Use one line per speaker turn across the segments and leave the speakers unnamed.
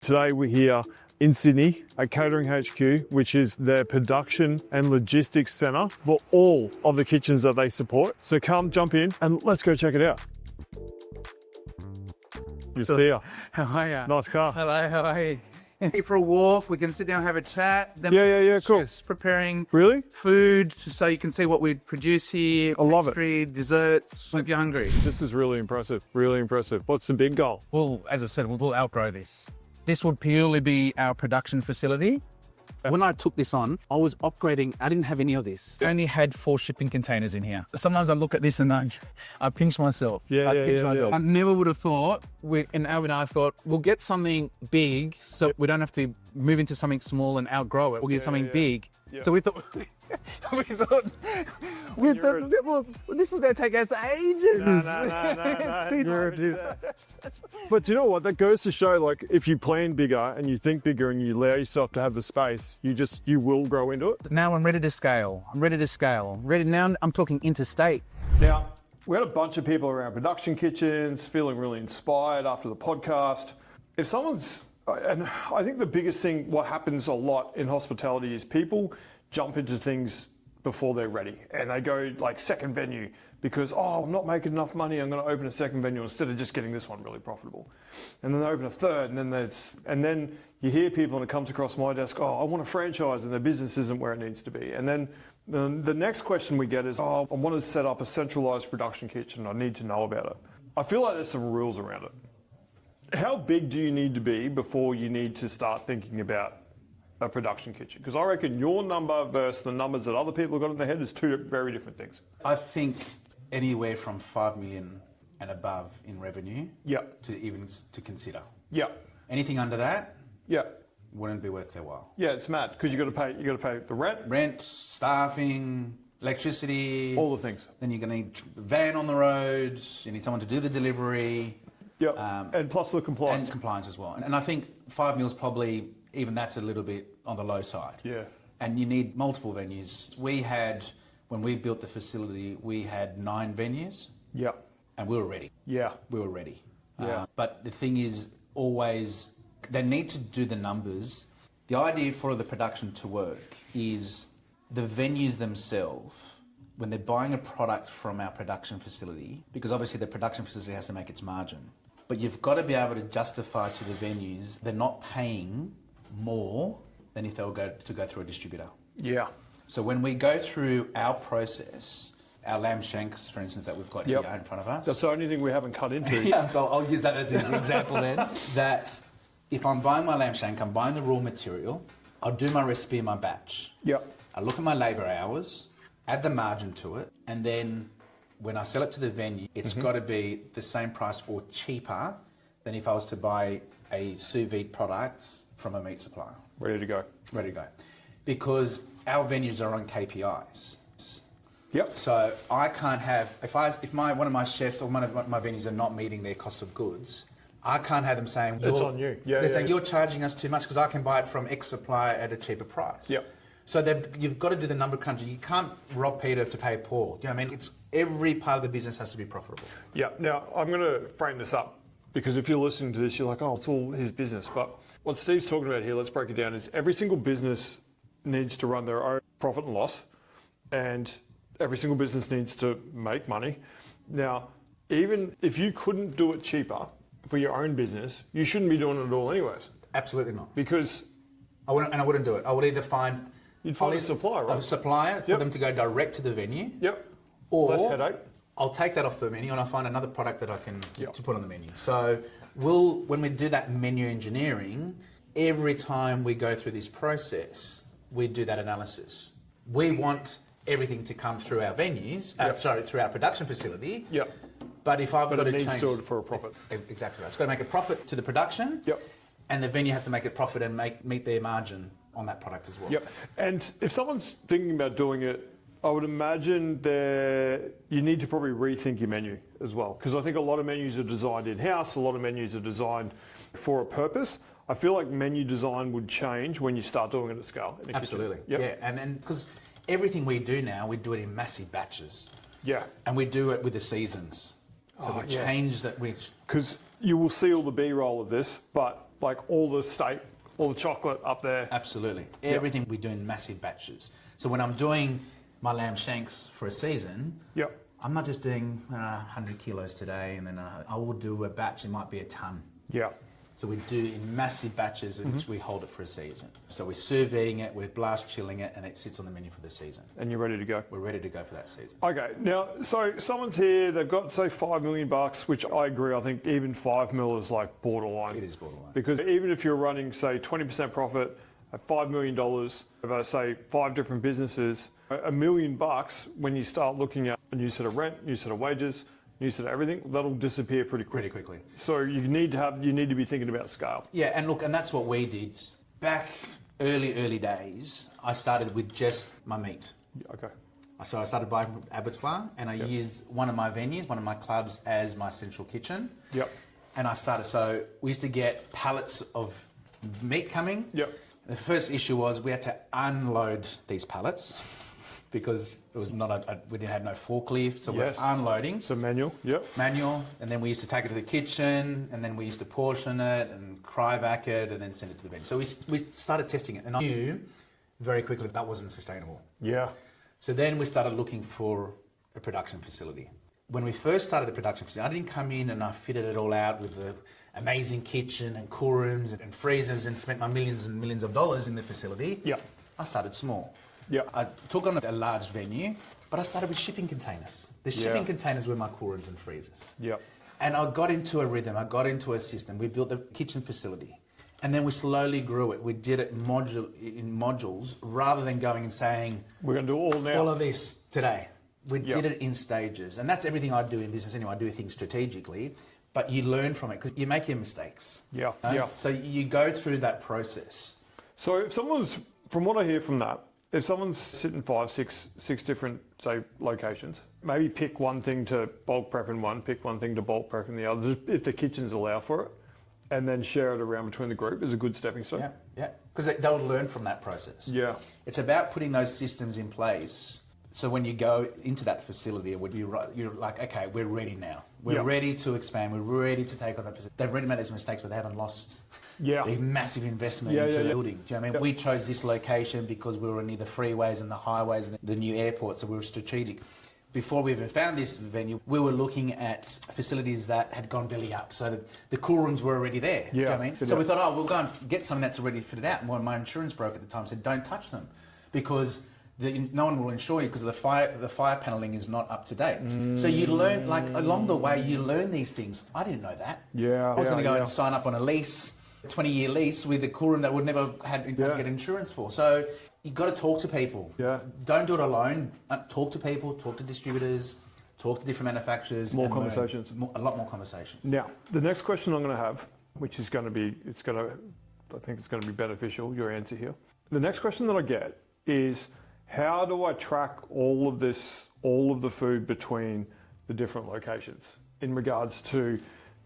Today we're here in Sydney at Catering HQ, which is their production and logistics centre for all of the kitchens that they support. So come jump in and let's go check it out. You're here.
How are you?
Nice car.
Hello, how are you? Here for a walk, we can sit down and have a chat. Then
Yeah, cool.
Just preparing
Really?
food so you can see what we produce here.
I love it.
Pastry, desserts, if you're hungry.
This is really impressive, really impressive. What's the big goal?
Well, as I said, we'll outgrow this. This would purely be our production facility. When I took this on, I was upgrading. I didn't have any of this. I only had 4 shipping containers in here. Sometimes I look at this and I pinch myself.
Yeah.
I never would have thought, and Al and I thought, we'll get something big so we don't have to move into something small and outgrow it. We'll get something big.
Yeah.
So we thought, well, this is going to take us ages.
No. But do you know what? That goes to show, like, if you plan bigger and you think bigger and you allow yourself to have the space, you will grow into it.
Now I'm ready to scale. Now I'm talking interstate.
Now, we had a bunch of people around production kitchens feeling really inspired after the podcast. If someone's, and I think the biggest thing, what happens a lot in hospitality is people jump into things before they're ready and they go like second venue because, I'm not making enough money, I'm going to open a second venue instead of just getting this one really profitable. And then they open a third and then you hear people and it comes across my desk, I want a franchise and their business isn't where it needs to be. And then the next question we get is, I want to set up a centralised production kitchen, I need to know about it. I feel like there's some rules around it. How big do you need to be before you need to start thinking about a production kitchen? Because I reckon your number versus the numbers that other people have got in their head is 2 very different things.
I think anywhere from 5 million and above in revenue to consider.
Yeah.
Anything under that
Yeah.
wouldn't be worth their while.
Yeah, it's mad because you got to pay the rent.
Rent, staffing, electricity.
All the things.
Then you're going to need a van on the road. You need someone to do the delivery.
Yeah. And plus the compliance.
And compliance as well. And I think 5 mil is probably, even that's a little bit on the low side.
Yeah.
And you need multiple venues. When we built the facility, we had 9 venues.
Yeah.
And we were ready.
Yeah.
We were ready.
Yeah.
But the thing is, always, they need to do the numbers. The idea for the production to work is the venues themselves, when they're buying a product from our production facility, because obviously the production facility has to make its margin, but you've got to be able to justify to the venues they're not paying more than if they were go through a distributor.
Yeah.
So when we go through our process, our lamb shanks, for instance, that we've got here in front of us.
That's the only thing we haven't cut into.
Yeah, so I'll use that as an example then. That if I'm buying my lamb shank, I'm buying the raw material, I'll do my recipe in my batch.
Yeah.
I look at my labour hours, add the margin to it, and then when I sell it to the venue, it's got to be the same price or cheaper than if I was to buy a sous vide product from a meat supplier.
Ready to go.
Because our venues are on KPIs.
Yep.
So I can't have, if one of my chefs or one of my venues are not meeting their cost of goods, I can't have them saying,
it's on you. Yeah,
they're saying you're charging us too much because I can buy it from X supplier at a cheaper price.
Yep.
So you've got to do the number crunching. You can't rob Peter to pay Paul. You know what I mean? It's every part of the business has to be profitable.
Yeah. Now, I'm going to frame this up because if you're listening to this, you're like, it's all his business. But what Steve's talking about here, let's break it down, is every single business needs to run their own profit and loss, and every single business needs to make money. Now, even if you couldn't do it cheaper for your own business, you shouldn't be doing it at all anyways.
Absolutely not.
Because
I wouldn't do it. I would either find...
You'd find a supplier, right?
A supplier for them to go direct to the venue.
Yep.
Or
less headache.
I'll take that off the menu and I'll find another product that I can to put on the menu. So when we do that menu engineering, every time we go through this process, we do that analysis. We want everything to come through our venues, through our production facility.
Yep.
But if I've got to change...
it needs to do it for a profit.
Exactly right. It's got to make a profit to the production.
Yep.
And the venue has to make a profit and meet their margin on that product as well.
Yep. And if someone's thinking about doing it, I would imagine you need to probably rethink your menu as well. Because I think a lot of menus are designed in-house, a lot of menus are designed for a purpose. I feel like menu design would change when you start doing it at scale.
Absolutely.
Yep.
Yeah, and because everything we do now, we do it in massive batches.
Yeah.
And we do it with the seasons. So we change that.
Because you will see all the B-roll of this, but like all the steak, all the chocolate up there.
Absolutely. Everything we do in massive batches. So when I'm doing my lamb shanks for a season,
Yep.
I'm not just doing 100 kilos today, and then I will do a batch, it might be a ton.
Yeah.
So we do in massive batches, in which we hold it for a season. So we're sous videing it, we're blast chilling it, and it sits on the menu for the season.
And you're ready to go.
We're ready to go for that season.
Okay, now, so someone's here, they've got, say, $5 million, which I agree, I think even 5 mil is like borderline.
It is borderline.
Because even if you're running, say, 20% profit at $5 million, over, say, 5 different businesses, $1 million, when you start looking at a new set of rent, new set of wages, new set of everything, that'll disappear pretty quickly. So you need to be thinking about scale.
Yeah, and look, and that's what we did. Back early days, I started with just my meat.
Okay.
So I started by abattoir, and I used one of my venues, one of my clubs, as my central kitchen.
Yep.
And I started, so we used to get pallets of meat coming.
Yep.
The first issue was we had to unload these pallets because it was not we didn't have no forklift, so we're unloading.
So manual, yep.
Manual, and then we used to take it to the kitchen, and then we used to portion it and cryovac it, and then send it to the venue. So we started testing it, and I knew very quickly that wasn't sustainable.
Yeah.
So then we started looking for a production facility. When we first started the production facility, I didn't come in and I fitted it all out with the amazing kitchen and cool rooms and freezers and spent my millions and millions of dollars in the facility.
Yeah.
I started small.
Yeah.
I took on a large venue, but I started with shipping containers. The shipping containers were my cool rooms and freezers.
Yeah.
And I got into a rhythm, I got into a system. We built the kitchen facility. And then we slowly grew it. We did it in modules rather than going and saying,
we're going to do all now.
all of this today. We did it in stages. And that's everything I do in business anyway. I do things strategically, but you learn from it because you make your mistakes.
Yeah.
Right?
Yeah.
So you go through that process.
So if someone's, from what I hear from that, if someone's sitting 5, 6 different, say, locations, maybe pick one thing to bulk prep in one, pick one thing to bulk prep in the other, if the kitchens allow for it, and then share it around between the group is a good stepping stone.
Yeah. Because they'll learn from that process.
Yeah.
It's about putting those systems in place. So when you go into that facility, you're like, okay, we're ready now. We're ready to expand. We're ready to take on that position. They've already made those mistakes, but they haven't lost a massive investment into the building. Do you know what I mean? We chose this location because we were near the freeways and the highways and the new airport, so we were strategic. Before we even found this venue, we were looking at facilities that had gone belly up. So the cool rooms were already there. Do you know what I mean? So we thought, oh, we'll go and get something that's already fitted out. And my insurance broker at the time said, don't touch them because no one will insure you because the fire paneling is not up to date. So you learn, like along the way, you learn these things. I didn't know that.
Yeah.
I was going to go and sign up on a lease, a 20-year lease with a cool room that would never had to get insurance for. So you got to talk to people. Yeah. Don't do it alone. Talk to people, talk to distributors, talk to different manufacturers.
More conversations.
A lot more conversations.
Now, the next question I'm going to have, which is going to be, I think it's going to be beneficial, your answer here. The next question that I get is, how do I track all of the food between the different locations in regards to,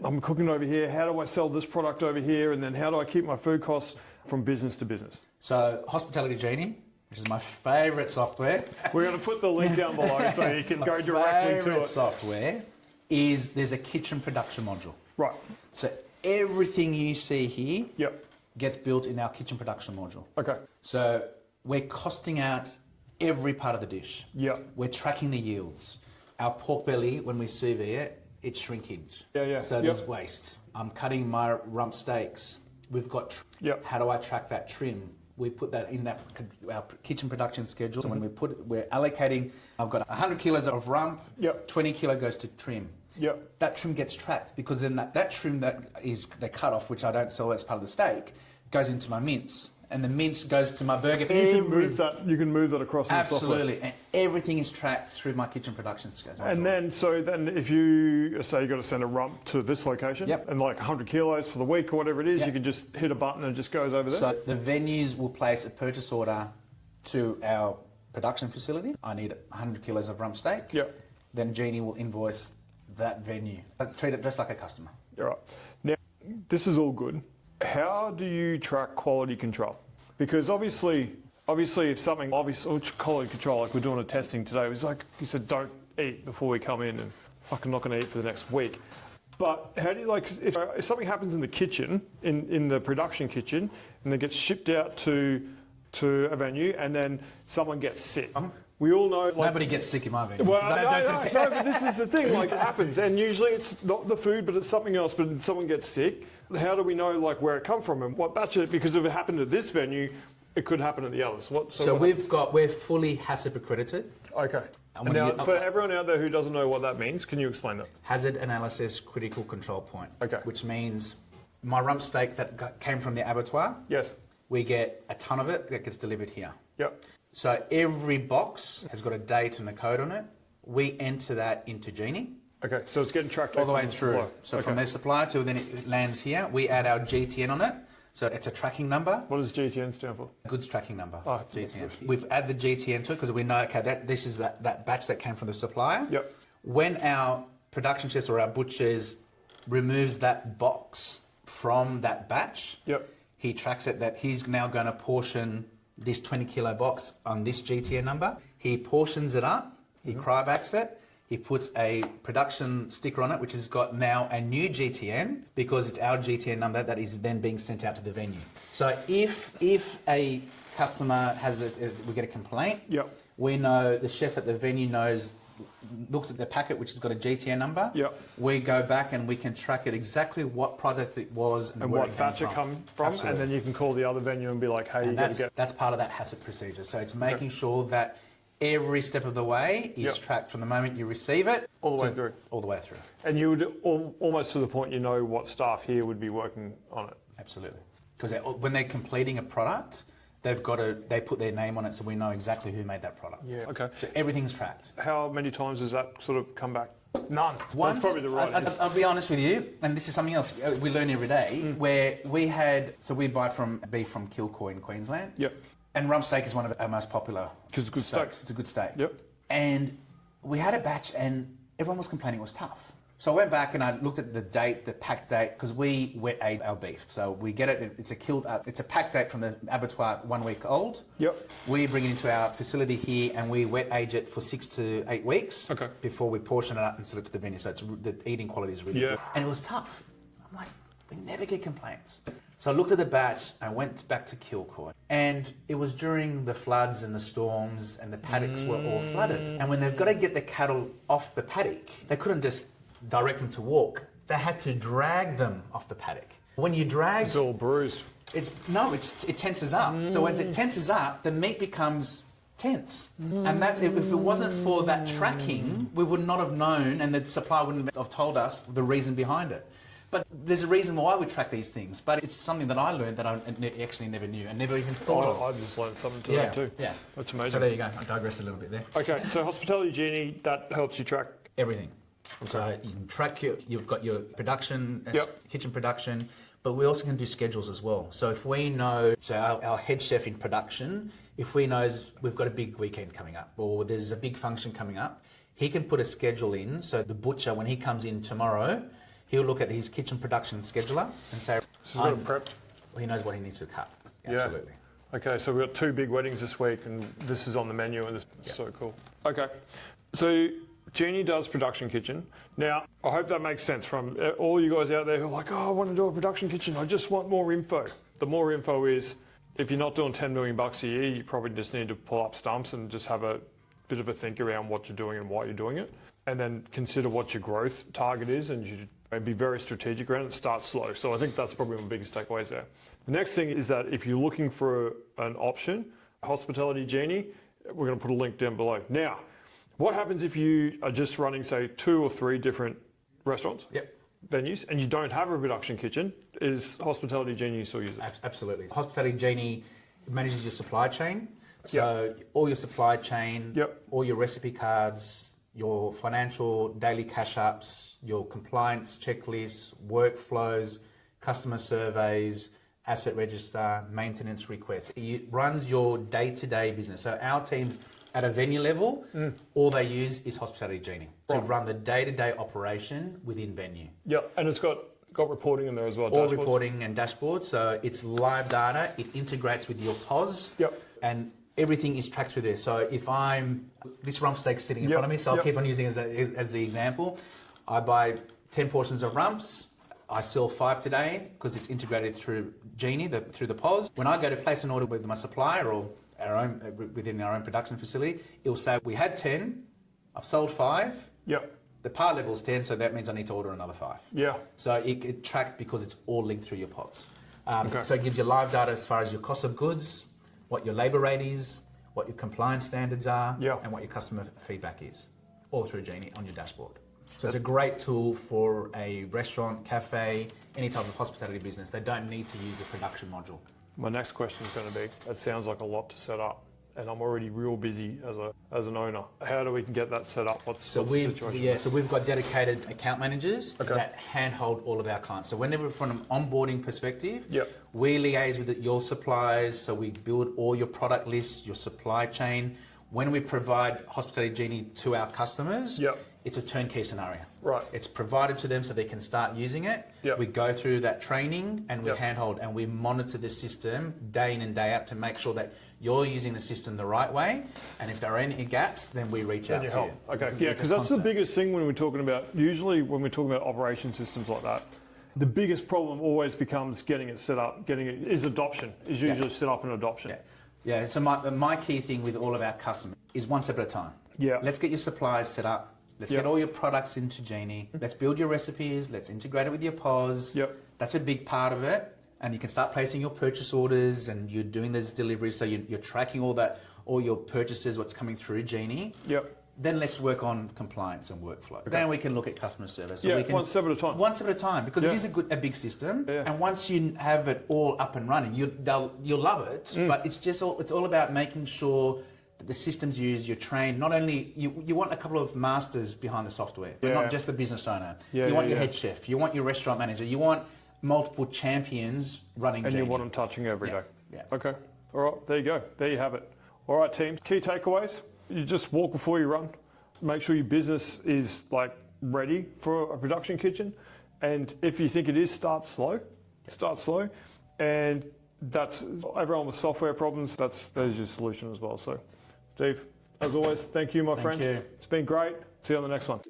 I'm cooking over here, how do I sell this product over here, and then how do I keep my food costs from business to business?
So Hospitality Genie, which is my favourite software.
We're going to put the link down below so you can go directly to it.
Software is there's a kitchen production module.
Right.
So everything you see here
gets
built in our kitchen production module.
Okay.
So we're costing out every part of the dish.
Yeah.
We're tracking the yields. Our pork belly, when we sous vide it, it's shrinkage.
Yeah.
So there's waste. I'm cutting my rump steaks. We've got how do I track that trim? We put that in our kitchen production schedule. So when we're allocating, I've got 100 kilos of rump, 20 kilo goes to trim. That trim gets tracked because then that trim that is the cut off, which I don't sell as part of the steak, goes into my mince. And the mince goes to my burger.
You can move that across in the software.
Absolutely. And everything is tracked through my kitchen production schedule.
And then if you say you got to send a rump to this location and like 100 kilos for the week or whatever it is, you can just hit a button and it just goes over there.
So the venues will place a purchase order to our production facility. I need 100 kilos of rump steak. Then Genie will invoice that venue. I treat it just like a customer.
All right. Now, this is all good. How do you track quality control? Because obviously if something, quality control, like we're doing a testing today, it was like, you said, don't eat before we come in and fucking not going to eat for the next week. But how do you if something happens in the kitchen, in the production kitchen, and it gets shipped out to a venue, and then someone gets sick? We all know.
Nobody gets sick in my venue.
Well, no, but this is the thing. It happens, and usually it's not the food, but it's something else. But someone gets sick. How do we know where it come from and what batch it? Because if it happened at this venue, it could happen at the others.
We're fully HACCP accredited.
Okay. Now, for everyone out there who doesn't know what that means, can you explain that?
Hazard Analysis Critical Control Point.
Okay.
Which means my rump steak that came from the abattoir.
Yes.
We get a ton of it that gets delivered here.
Yep.
So every box has got a date and a code on it. We enter that into Genie.
Okay, so it's getting tracked
all the way through.
Supplier.
So from their supplier till then it lands here. We add our GTN on it. So it's a tracking number.
What does GTN stand for?
Goods tracking number.
Oh,
GTN. We've added the GTN to it because we know, okay, this is that batch that came from the supplier.
Yep.
When our production chefs or our butchers removes that box from that batch,
yep,
he tracks it that he's now going to portion this 20 kilo box on this GTN number. He portions it up, he cryovacs it, he puts a production sticker on it, which has got now a new GTN because it's our GTN number that is then being sent out to the venue. So if a customer we get a complaint,
yep,
we know the chef at the venue looks at the packet which has got a GTN number.
Yep.
We go back and we can track it exactly what product it was and where
what batch it come from. Absolutely. And then you can call the other venue and be like, hey, you got to get...
That's part of that HACCP procedure. So it's making sure that every step of the way is tracked from the moment you receive it
all the way through.
All the way through.
And you would almost to the point you know what staff here would be working on it.
Absolutely. Because when they're completing a product, they put their name on it so we know exactly who made that product.
Yeah. Okay.
So everything's tracked.
How many times does that sort of come back? None.
Once,
that's probably the right
I'll be honest with you, and this is something else we learn every day, where we buy beef from Kilcoy in Queensland.
Yep.
And rump steak is one of our most popular
because it's good steak.
It's a good steak.
Yep.
And we had a batch and everyone was complaining it was tough. So I went back and I looked at the date, the pack date, because we wet age our beef. So we get it, it's a pack date from the abattoir 1 week old.
Yep.
We bring it into our facility here and we wet age it for 6 to 8 weeks before we portion it up and sell it to the venue. So the eating quality is really good. And it was tough. I'm like, we never get complaints. So I looked at the batch and I went back to Kilcoy. And it was during the floods and the storms and the paddocks were all flooded. And when they've got to get the cattle off the paddock, they couldn't just direct them to walk. They had to drag them off the paddock. When you drag...
It's all bruised.
It tenses up. So when it tenses up, the meat becomes tense. And that if it wasn't for that tracking, we would not have known and the supplier wouldn't have told us the reason behind it. But there's a reason why we track these things. But it's something that I learned that I actually never knew and never even thought of.
I just learned something today too.
Yeah.
That's amazing.
So there you go. I digressed a little bit there.
Okay, so Hospitality Genie, that helps you track...
everything. So you can track you've got your production, kitchen production, but we also can do schedules as well. So if we know, our head chef in production, if we know we've got a big weekend coming up or there's a big function coming up, he can put a schedule in. So the butcher, when he comes in tomorrow, he'll look at his kitchen production scheduler and say,
prep.
Well, he knows what he needs to cut.
Yeah.
Absolutely.
Okay, so we've got 2 big weddings this week and this is on the menu and this is so cool. Okay, so Genie does production kitchen. Now, I hope that makes sense from all you guys out there who are like, oh, I want to do a production kitchen. I just want more info. The more info is, if you're not doing 10 million bucks a year, you probably just need to pull up stumps and just have a bit of a think around what you're doing and why you're doing it. And then consider what your growth target is and you should be very strategic around it. Start slow. So I think that's probably one of the biggest takeaways there. The next thing is that if you're looking for an option, Hospitality Genie, we're going to put a link down below. Now, what happens if you are just running, say, 2 or 3 different restaurants, venues, and you don't have a production kitchen? Is Hospitality Genie still use it?
Absolutely. Hospitality Genie manages your supply chain. So all your supply chain, all your recipe cards, your financial daily cash ups, your compliance checklists, workflows, customer surveys, asset register, maintenance requests. It runs your day-to-day business. So our teams at a venue level, all they use is Hospitality Genie to run the day-to-day operation within venue.
Yeah, and it's got reporting in there as well.
All reporting and dashboards. So it's live data. It integrates with your POS. And everything is tracked through there. So if this rump steak sitting in front of me, so I'll keep on using it as the example. I buy 10 portions of rumps. I sell 5 today because it's integrated through Genie, through the POS. When I go to place an order with my supplier or within our own production facility, it'll say, we had 10, I've sold 5.
Yep.
The part level is 10, so that means I need to order another 5.
Yeah.
So it tracked because it's all linked through your pods.
Okay.
So it gives you live data as far as your cost of goods, what your labour rate is, what your compliance standards are,
Yeah.
and what your customer feedback is, all through Genie on your dashboard. So it's a great tool for a restaurant, cafe, any type of hospitality business. They don't need to use a production module.
My next question is going to be, that sounds like a lot to set up, and I'm already real busy as an owner. How do we get that set up? What's the situation?
So we've got dedicated account managers
Okay.
that handhold all of our clients. So whenever from an onboarding perspective,
Yep.
we liaise with your suppliers. So we build all your product lists, your supply chain. When we provide Hospitality Genie to our customers,
Yep.
it's a turnkey scenario.
Right.
It's provided to them so they can start using it.
Yep.
We go through that training and we
Yep.
handhold and we monitor the system day in and day out to make sure that you're using the system the right way. And if there are any gaps, then we reach out
Then you
to
help.
you.
Okay,
Because
yeah,
it's
because that's the
constant.
biggest thing when we're talking about, usually when we're talking about operation systems like that, the biggest problem always becomes getting it set up, is adoption, is usually set up and adoption.
Yeah. Yeah, so my key thing with all of our customers is one step at a time.
Yeah.
Let's get your supplies set up. Let's
Yep.
get all your products into Genie. Let's build your recipes. Let's integrate it with your POS.
Yep.
That's a big part of it. And you can start placing your purchase orders and you're doing those deliveries. So you're tracking all your purchases, what's coming through Genie.
Yep.
Then let's work on compliance and workflow. Then we can look at customer service. So
Yeah,
we can,
one step at a time.
One step at a time, because
Yeah.
it is a big system.
Yeah.
And once you have it all up and running, you'll love it.
Mm.
But it's all about making sure that the systems used, you're trained. Not only you want a couple of masters behind the software, but
Yeah.
not just the business owner.
Yeah,
you want
yeah,
your
yeah.
head chef. You want your restaurant manager. You want multiple champions running.
And
Genie.
you want them touching every
Yeah,
day.
yeah.
Okay. All right. There you go. There you have it. All right, team. Key takeaways. You just walk before you run. Make sure your business is ready for a production kitchen. And if you think it is, start slow. Start slow. And that's everyone with software problems. There's your solution as well. So, Steve, as always, thank you, my friend.
you.
It's been great. See you on the next one.